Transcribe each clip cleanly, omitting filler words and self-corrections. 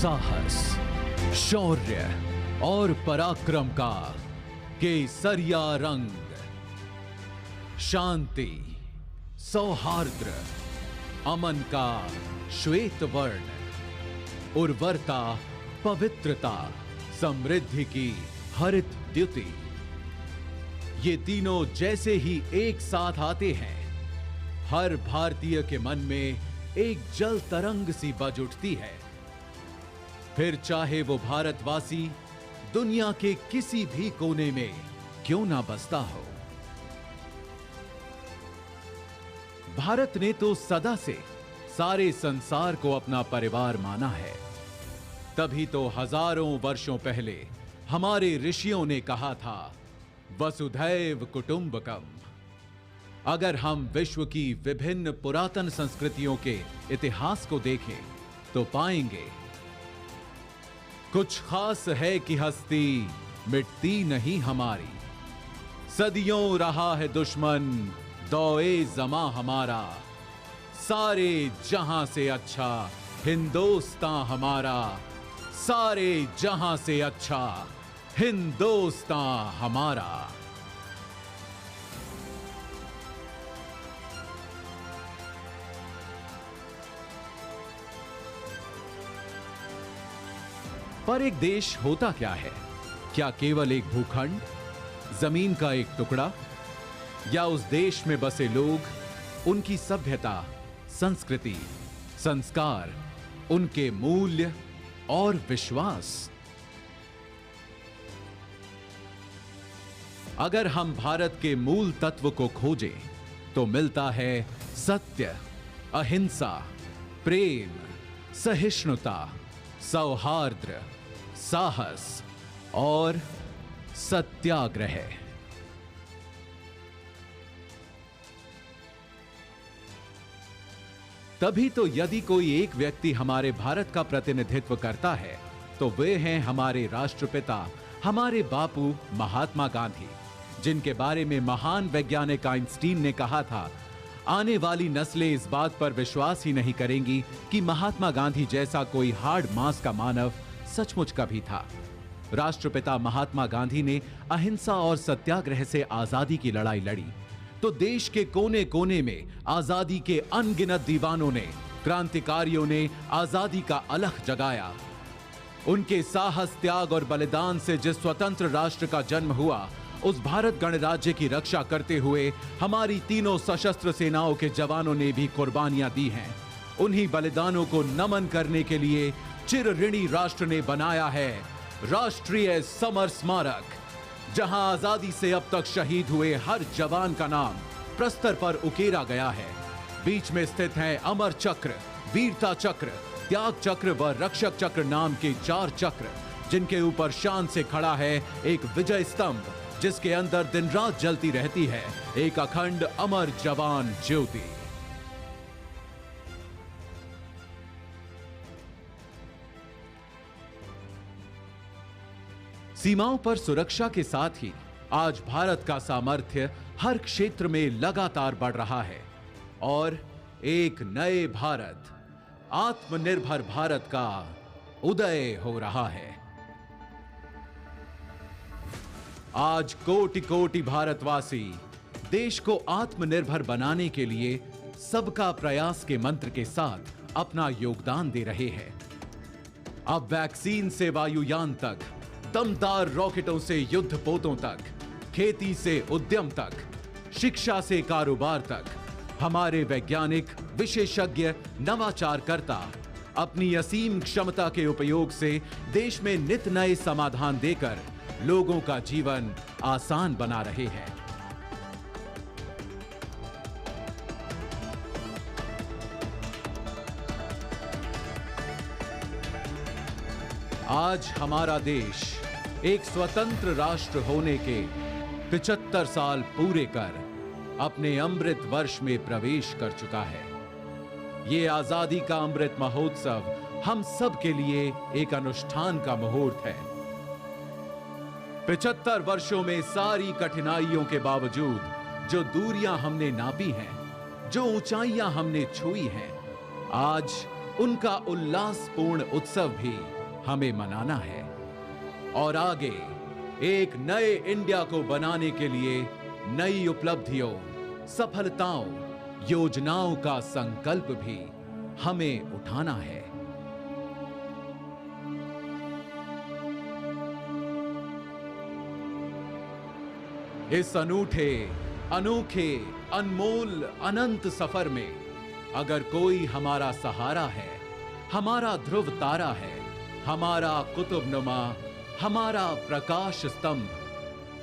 साहस, शौर्य और पराक्रम का केसरिया रंग, शांति, सौहार्द्र, अमन का श्वेत वर्ण, उर्वरता, पवित्रता, समृद्धि की हरित द्युति, ये तीनों जैसे ही एक साथ आते हैं, हर भारतीय के मन में एक जल तरंग सी बज उठती है। फिर चाहे वो भारतवासी दुनिया के किसी भी कोने में क्यों ना बसता हो। भारत ने तो सदा से सारे संसार को अपना परिवार माना है। तभी तो हजारों वर्षों पहले हमारे ऋषियों ने कहा था, वसुधैव कुटुंबकम। अगर हम विश्व की विभिन्न पुरातन संस्कृतियों के इतिहास को देखें तो पाएंगे, कुछ खास है कि हस्ती मिटती नहीं हमारी। सदियों रहा है दुश्मन दौए जमा हमारा, सारे जहां से अच्छा हिंदुस्तान हमारा, सारे जहां से अच्छा हिंदुस्तान हमारा। पर एक देश होता क्या है? क्या केवल एक भूखंड, जमीन का एक टुकड़ा, या उस देश में बसे लोग, उनकी सभ्यता, संस्कृति, संस्कार, उनके मूल्य और विश्वास? अगर हम भारत के मूल तत्व को खोजें तो मिलता है सत्य, अहिंसा, प्रेम, सहिष्णुता, सौहार्द्र, साहस और सत्याग्रह। तभी तो यदि कोई एक व्यक्ति हमारे भारत का प्रतिनिधित्व करता है तो वे हैं हमारे राष्ट्रपिता, हमारे बापू महात्मा गांधी, जिनके बारे में महान वैज्ञानिक आइंस्टीन ने कहा था, आने वाली नस्लें इस बात पर विश्वास ही नहीं करेंगी कि महात्मा गांधी जैसा कोई हार्ड मांस का मानव सचमुच कभी था। राष्ट्रपिता महात्मा गांधी ने अहिंसा और सत्याग्रह से आजादी की लड़ाई लड़ी तो देश के कोने कोने में आजादी के अनगिनत दीवानों ने, क्रांतिकारियों ने आजादी का अलख जगाया। उनके साहस, त्याग और बलिदान से जिस स्वतंत्र राष्ट्र का जन्म हुआ, उस भारत गणराज्य की रक्षा करते हुए हमारी तीनों सशस्त्र सेनाओं के जवानों ने भी कुर्बानियां दी हैं। उन्हीं बलिदानों को नमन करने के लिए चिर ऋणी राष्ट्र ने बनाया है राष्ट्रीय समर स्मारक, जहां आजादी से अब तक शहीद हुए हर जवान का नाम प्रस्तर पर उकेरा गया है। बीच में स्थित हैं अमर चक्र, वीरता चक्र, त्याग चक्र व रक्षक चक्र नाम के 4 चक्र, जिनके ऊपर शान से खड़ा है एक विजय स्तंभ, जिसके अंदर दिन रात जलती रहती है एक अखंड अमर जवान ज्योति। सीमाओं पर सुरक्षा के साथ ही आज भारत का सामर्थ्य हर क्षेत्र में लगातार बढ़ रहा है और एक नए भारत, आत्मनिर्भर भारत का उदय हो रहा है। आज कोटि कोटि भारतवासी देश को आत्मनिर्भर बनाने के लिए सबका प्रयास के मंत्र के साथ अपना योगदान दे रहे हैं। अब वैक्सीन से वायुयान तक, दमदार रॉकेटों से युद्धपोतों तक, खेती से उद्यम तक, शिक्षा से कारोबार तक, हमारे वैज्ञानिक, विशेषज्ञ, नवाचारकर्ता अपनी असीम क्षमता के उपयोग से देश में नित नए समाधान देकर लोगों का जीवन आसान बना रहे हैं। आज हमारा देश एक स्वतंत्र राष्ट्र होने के 75 साल पूरे कर अपने अमृत वर्ष में प्रवेश कर चुका है। ये आजादी का अमृत महोत्सव हम सब के लिए एक अनुष्ठान का मुहूर्त है। 75 वर्षों में सारी कठिनाइयों के बावजूद जो दूरियां हमने नापी हैं, जो ऊंचाइयां हमने छुई हैं, आज उनका उल्लासपूर्ण उत्सव भी हमें मनाना है और आगे एक नए इंडिया को बनाने के लिए नई उपलब्धियों, सफलताओं, योजनाओं का संकल्प भी हमें उठाना है। इस अनूठे, अनोखे, अनमोल, अनंत सफर में अगर कोई हमारा सहारा है, हमारा ध्रुव तारा है, हमारा कुतुबनुमा, हमारा प्रकाश स्तंभ,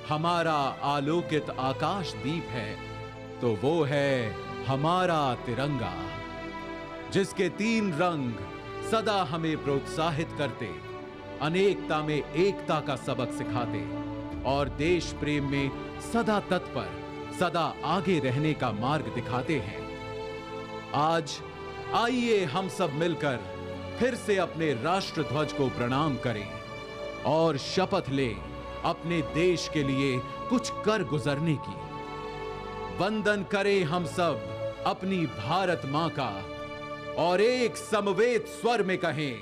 हमारा आलोकित आकाश दीप है, तो वो है हमारा तिरंगा, जिसके 3 रंग सदा हमें प्रोत्साहित करते, अनेकता में एकता का सबक सिखाते और देश प्रेम में सदा तत्पर, सदा आगे रहने का मार्ग दिखाते हैं। आज आइए हम सब मिलकर फिर से अपने राष्ट्र ध्वज को प्रणाम करें और शपथ लें अपने देश के लिए कुछ कर गुजरने की। वंदन करें हम सब अपनी भारत मां का और एक समवेत स्वर में कहें,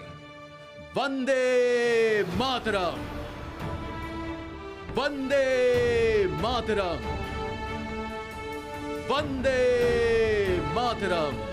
वंदे मातरम, वंदे मातरम, वंदे मातरम।